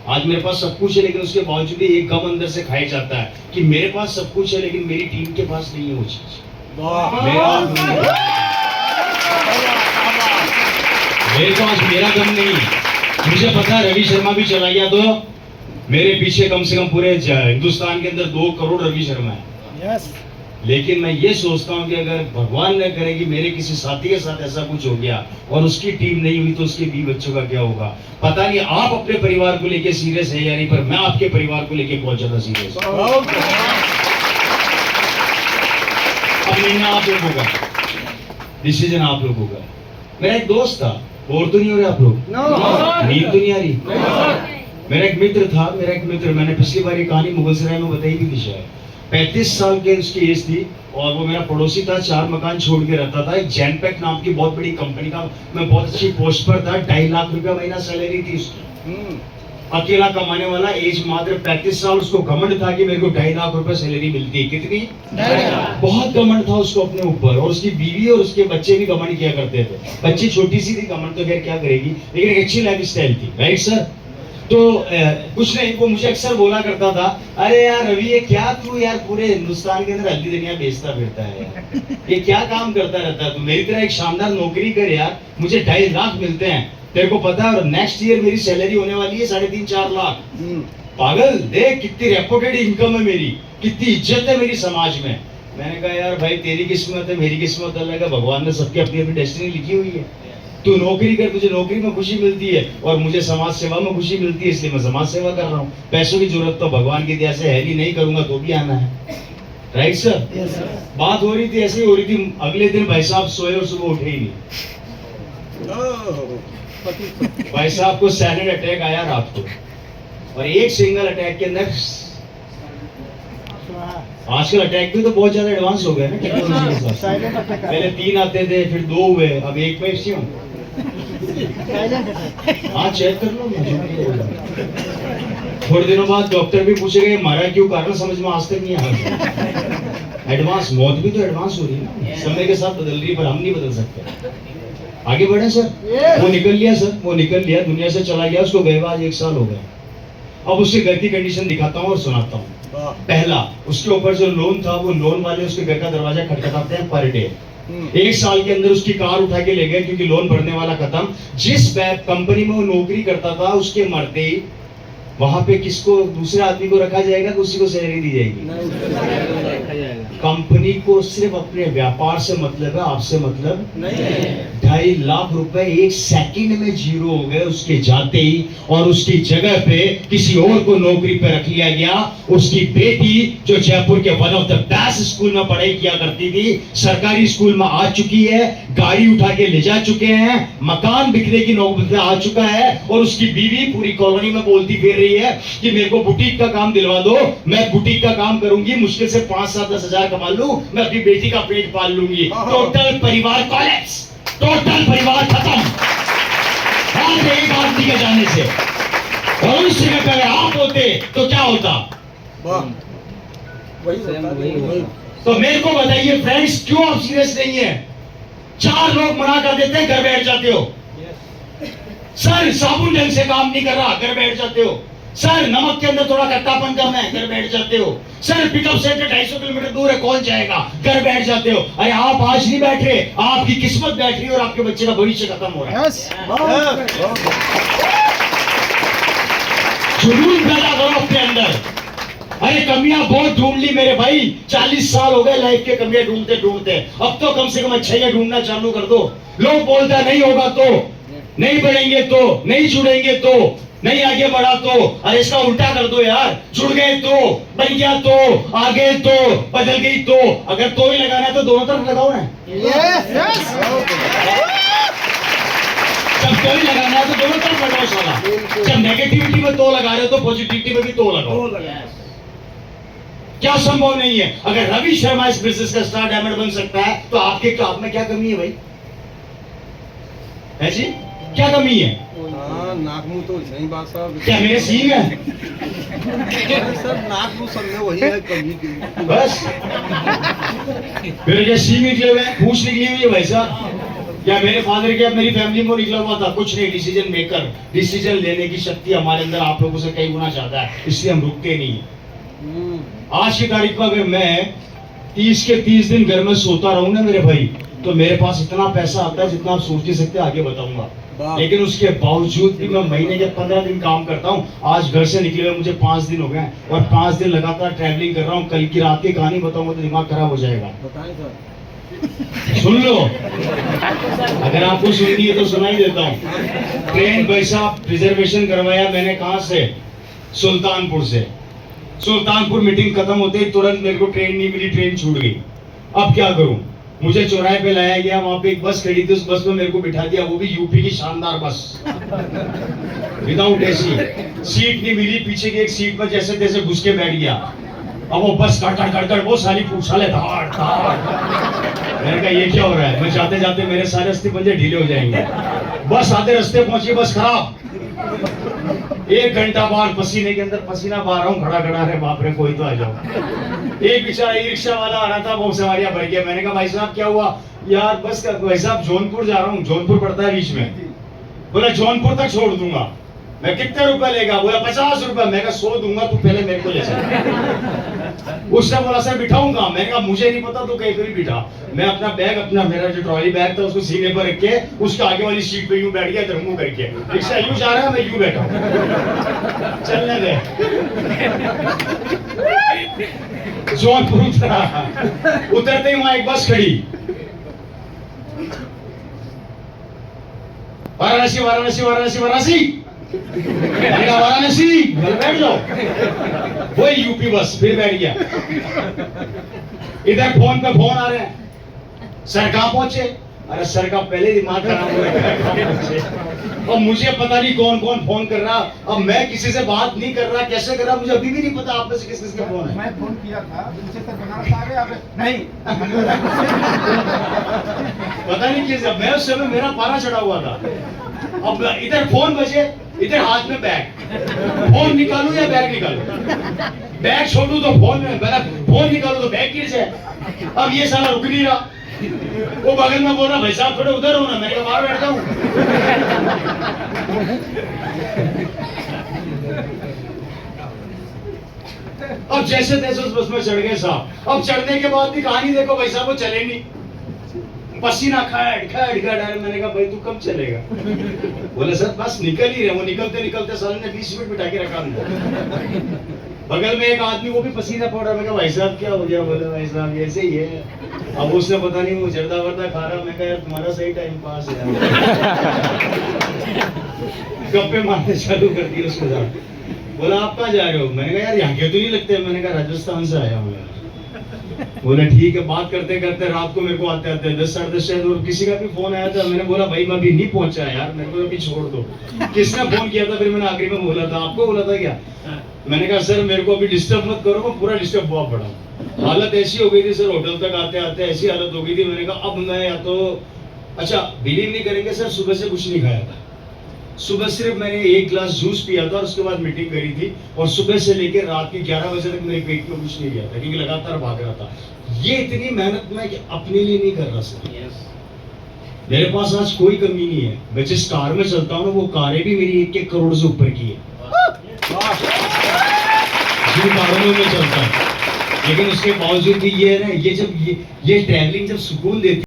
आज मेरे पास सब कुछ है लेकिन उसके बावजूद भी एक गम अंदर से खाया जाता है कि मेरे पास सब कुछ है लेकिन मेरी टीम के पास नहीं है वो चीज। मेरे पास मेरा गम नहीं। मुझे पता है रवि शर्मा भी चला गया तो मेरे पीछे कम से कम पूरे हिंदुस्तान के अंदर 2 करोड़ रवि शर्मा है। लेकिन मैं ये सोचता हूँ कि अगर भगवान न करे कि मेरे किसी साथी के साथ ऐसा कुछ हो गया और उसकी टीम नहीं हुई तो उसके 20 बच्चों का क्या होगा। पता नहीं आप अपने परिवार को लेके सीरियस है या नहीं, पर मैं आपके परिवार को लेके बहुत ज्यादा सीरियस हूँ। अब निर्णय आप लोगों का, डिसीजन आप लोगों का। मेरा एक दोस्त था, और तो नहीं हो रहे आप लोग, नींद तो नहीं आ रही। मेरा एक मित्र था, मैंने पिछली बार ये कहानी मुगलसराय में बताई भी थी शायद। 35 साल के उसकी एज थी और वो मेरा पड़ोसी था, 4 मकान छोड़ के रहता था। एक जैनपैक नाम की बहुत बड़ी कंपनी का मैं बहुत अच्छी पोस्ट पर था, 2.5 लाख रुपया महीना सैलरी थी उसकी। अकेला कमाने वाला, एज मात्र 35 साल। उसको घमंड था कि मेरे को 2.5 लाख रुपए सैलरी मिलती है। कितनी? बहुत घमंड था उसको अपने ऊपर। और उसकी बीवी और उसके बच्चे भी घमंड किया करते थे। बच्ची छोटी सी थी, घमंड तो खैर क्या करेगी, लेकिन एक अच्छी लाइफ स्टाइल थी। Right sir? तो कुछ नहीं, वो मुझे अक्सर बोला करता था, अरे यार रवि ये क्या तू यार पूरे हिंदुस्तान के अंदर हल्दी धनिया बेचता फिरता है यार, ये क्या काम करता रहता है तू, मेरी तरह एक शानदार नौकरी कर यार, मुझे 2.5 लाख मिलते हैं, तेरे को पता है, और नेक्स्ट ईयर मेरी सैलरी होने वाली है 3.5-4 लाख। पागल, देख कितनी रेपुटेड इनकम है मेरी, कितनी इज्जत है मेरी समाज में। मैंने कहा यार भाई तेरी किस्मत है, मेरी किस्मत अलग है, भगवान ने सबकी अपनी अपनी डेस्टिनी लिखी हुई है। तू नौकरी कर, तुझे नौकरी में खुशी मिलती है और मुझे समाज सेवा में खुशी मिलती है, इसलिए मैं समाज सेवा कर रहा हूँ। पैसों की जरूरत तो भगवान की दया से है नहीं करूंगा तो भी आना है। Right sir? yes, sir. बात हो रही थी, ऐसे ही हो रही थी। अगले दिन भाई साहब सोए और सुबह उठे ही नहीं। भाई साहब को सैलेड अटैक आया रात को, और एक सिंगल अटैक के अंदर, आजकल अटैक भी तो बहुत ज्यादा एडवांस हो गए ना टेक्नोलॉजी के साथ। पहले 3 आते थे, फिर 2 हुए, अब 1 में क्यों? हाँ चेक कर लो। थोड़े दिनों बाद डॉक्टर भी पूछेगा मारा क्यों, कारण समझ में आज तक नहीं आया। एडवांस मौत भी तो एडवांस हो रही है ना, समय के साथ बदल रही है, पर हम नहीं बदल सकते। आगे बढ़े सर। वो निकल लिया सर, वो निकल लिया, दुनिया से चला गया, उसको गए आज 1 साल हो गया। अब उसके घर की कंडीशन दिखाता हूँ और सुनाता हूँ। पहला, उसके ऊपर जो लोन था, वो लोन वाले उसके घर का दरवाजा खटखटाते हैं पर डे। 1 साल के अंदर उसकी कार उठा के ले गए क्योंकि लोन भरने वाला खत्म। जिस कंपनी में वो नौकरी करता था, उसके मरते ही वहां पे किसको, दूसरे आदमी को रखा जाएगा, उसी को सैलरी दी जाएगी। कंपनी को सिर्फ अपने व्यापार से मतलब है, आपसे मतलब नहीं। 2.5 लाख रुपए 1 सेकंड में जीरो हो गए उसके जाते ही, और उसकी जगह पे किसी और को नौकरी पे रख लिया गया। उसकी बेटी जो जयपुर के one of the best school में पढ़ाई किया करती थी, सरकारी स्कूल में आ चुकी है, गाड़ी उठा के ले जा चुके हैं, मकान बिकने की नौबत आ चुका है, और उसकी बीवी पूरी कॉलोनी में बोलती फिर रही है कि मेरे को बुटीक का काम दिलवा दो, मैं बुटीक का काम करूंगी, मुश्किल से 5-7-10 हजार कमा लूं, मैं अपनी बेटी का पेट पाल लूंगी। टोटल परिवार कॉलेप्स, टोटल परिवार खत्म, और एक आदमी के जाने से। और उस जगह पे आप होते तो क्या होता? तो मेरे को बताइए फ्रेंड्स, क्यों आप सीरियस नहीं है? 4 लोग मना कर देते हैं, घर बैठ जाते हो। सर साबुन ढंग से काम नहीं कर रहा, घर बैठ जाते हो। सर नमक के अंदर थोड़ा खट्टापन कम है, घर बैठ जाते हो। सर पिकअप सेट 250 किलोमीटर दूर है, कौन जाएगा, घर बैठ जाते हो। अरे आप आज नहीं बैठ रहे, आपकी किस्मत बैठ रही है और आपके बच्चे का भविष्य खत्म हो रहा है। जुनून पैदा करो अपने अंदर। अरे कमियां बहुत ढूंढ ली मेरे भाई, 40 साल हो गए लाइफ के कमियां ढूंढते ढूंढते। अब तो कम से कम अच्छाइयां ढूंढना चालू कर दो। लोग बोलता नहीं होगा तो, नहीं बढ़ेंगे तो, नहीं जुड़ेंगे तो, नहीं आगे बढ़ा तो। अरे इसका उल्टा कर दो यार, जुड़ गए तो, बन गया तो, आगे तो, बदल गई तो। अगर तो ही लगाना है तो दोनों तरफ लगाओ ना। जब तो ही लगाना है तो दोनों तरफ लगाओ साला। जब नेगेटिविटी में तो लगा रहे हो तो पॉजिटिविटी में भी तो लगाओ। क्या संभव नहीं है? अगर रवि शर्मा इस बिजनेस का स्टार डायमंड बन सकता है तो आपके आप में क्या कमी है भाई? है जी, क्या कमी है? नाक मुंह तो नहीं बात साहब, क्या मेरे सींग है? सर नाक मुंह सब में वही है कमी की। बस मेरे क्या सींग निकले हुए हैं, पूंछ निकली हुई है भाई साहब। या मेरे फादर क्या मेरी फैमिली में निकला हुआ था, कुछ नहीं, डिसीजन मेकर, डिसीजन लेने की शक्ति हमारे अंदर आप लोगों से कई गुना ज्यादा है, इसलिए हम रुकते नहीं हैं। आज की तारीख में अगर मैं 30 के 30 दिन घर में सोता रहूं ना मेरे भाई, तो मेरे पास इतना पैसा आता है जितना आप सोच नहीं सकते, आगे बताऊंगा। लेकिन उसके बावजूद भी मैं महीने के 15 दिन काम करता हूँ। आज घर से निकले हुए मुझे 5 दिन हो गए और 5 दिन लगातार ट्रैवलिंग कर रहा हूँ। कल की रात की कहानी बताऊंगा तो दिमाग खराब हो जाएगा। बताएं सर। सुन लो, अगर आपको सुननी है तो सुनाई देता हूँ। ट्रेन भाई साहब रिजर्वेशन करवाया मैंने, कहाँ से? सुल्तानपुर से। सुल्तानपुर मीटिंग खत्म होते ही तुरंत मेरे को ट्रेन नहीं मिली, ट्रेन छूट गई। अब क्या करूं? मुझे चौराहे पे लाया गया, वहां पे एक बस खड़ी थी, उस बस में मेरे को बिठा दिया, वो भी यूपी की शानदार बस, विदाउट एसी। सीट नहीं मिली, पीछे की एक सीट पर जैसे तैसे घुस के बैठ गया। अब वो बस कड़ वो साली पूछा ले धाड़ धाड़। मैंने कहा ये क्या हो रहा है? मैं जाते जाते मेरे सारे अस्थि पंजे ढीले हो जाएंगे। बस आधे रास्ते पहुंची, बस खराब। 1 घंटा बाद पसीने के अंदर पसीना बहा रहा हूँ, खड़ा खड़ा है, बाप रे कोई तो आ जाओ। एक बेचारा ई रिक्शा वाला आ रहा था, वो सवारियां भर गया। मैंने कहा भाई साहब क्या हुआ? यार बस भाई साहब जौनपुर जा रहा हूँ, जौनपुर पड़ता है बीच में। बोला जौनपुर तक छोड़ दूंगा। मैं कितने रुपए लेगा? बोला 50 रुपए। मैं कहा 100 दूंगा, तू पहले मेरे को ले चल। उसने बोला सर बिठाऊंगा। मैंने कहा मुझे नहीं पता, तू कहीं पर भी बिठा। मैं अपना बैग, अपना मेरा जो ट्रॉली बैग था उसको सीने पर रख के उसके आगे वाली सीट पे यूं बैठ गया, इधर मुंह करके। रिक्शा यूं जा रहा है, मैं यूं बैठा हूं। चलने दे। जौनपुर उतरा, उतरते ही वहां एक बस खड़ी, वाराणसी वाराणसी वाराणसी वाराणसी। मैंने कहा वाराणसी, बैठ जाओ। वही यूपी बस, फिर बैठ गया। इधर फोन पे फोन आ रहे हैं, सर कहाँ पहुंचे? अरे सर का पहले दिमाग खराब हो गया। और मुझे पता नहीं कौन कौन फोन कर रहा। अब मैं किसी से बात नहीं कर रहा, कैसे कर रहा मुझे अभी भी नहीं पता। आप में से किस किसका फोन है? मैं फोन किया था, तुमसे सर बनारस आ गए आपने? नहीं। पता नहीं किस, मैं उस समय मेरा पारा चढ़ा हुआ था। अब इधर फोन बजे, इधर हाथ में बैग। फोन निकालूं या बैग निकालूं? बैग छोड़ूं तो फोन में, फोन निकालूं तो बैग गिर जाए। अब ये साला रुक नहीं रहा। वो बगल में बोल रहा भाई साहब थोड़े उधर हो ना। मैंने कहा बाहर बैठता हूं। अब जैसे तैसे उस बस में चढ़ गए साहब। अब चढ़ने के बाद भी कहानी देखो, भाई साहब वो चले नहीं, पसीना खड़ खड़ खड़। मैंने कहा भाई तू कब चलेगा? बोले सर बस निकल ही रहे। वो निकलते निकलते साले ने 20 मिनट बिठा के रखा अंदर। बगल में एक आदमी, वो भी पसीना पड़ रहा। मैं कहा भाई साहब क्या हो गया? बोले भाई साहब ऐसे ही है। अब उसने पता नहीं वो जर्दा वर्दा खा रहा। मैं कहा यार तुम्हारा सही टाइम पास है। गप्पे मारने चालू कर दिए उसके साथ। बोला आप कहाँ जा रहे हो? मैंने कहा यार यहाँ के तो नहीं लगते। मैंने कहा राजस्थान से आया हूँ। बोला ठीक है। बात करते करते रात को मेरे को आते आते 10 साढ़े 10 शायद, और किसी का भी फोन आया था। मैंने बोला भाई मैं अभी नहीं पहुंचा यार, मेरे को अभी छोड़ दो। किसने फोन किया था? फिर मैंने आखिरी में बोला था, आपको बोला था क्या? मैंने कहा सर मेरे को अभी डिस्टर्ब मत करो, मैं पूरा डिस्टर्ब हुआ पड़ा। हालत ऐसी हो गई थी सर, होटल तक आते आते ऐसी हालत हो गई थी। मैंने कहा अब मैं या तो, अच्छा बिलीव नहीं करेंगे सर, सुबह से कुछ नहीं खाया था। सुबह सिर्फ मैंने 1 गिलास जूस पिया था और उसके बाद मीटिंग करी थी। और सुबह से लेकर रात के 11 बजे तक मेरे पेट में कुछ नहीं गया था, क्योंकि लगातार भाग रहा था। ये इतनी मेहनत मैं अपने लिए नहीं कर रहा सर। मेरे पास आज कोई कमी नहीं है। मैं जिस कार में चलता हूँ ना, वो कारें भी मेरी 1-1 करोड़ से ऊपर की है। जिन कारों में मैं चलता हूँ, लेकिन उसके बावजूद भी ये है ना, ये जब ये ट्रैवलिंग जब सुकून देती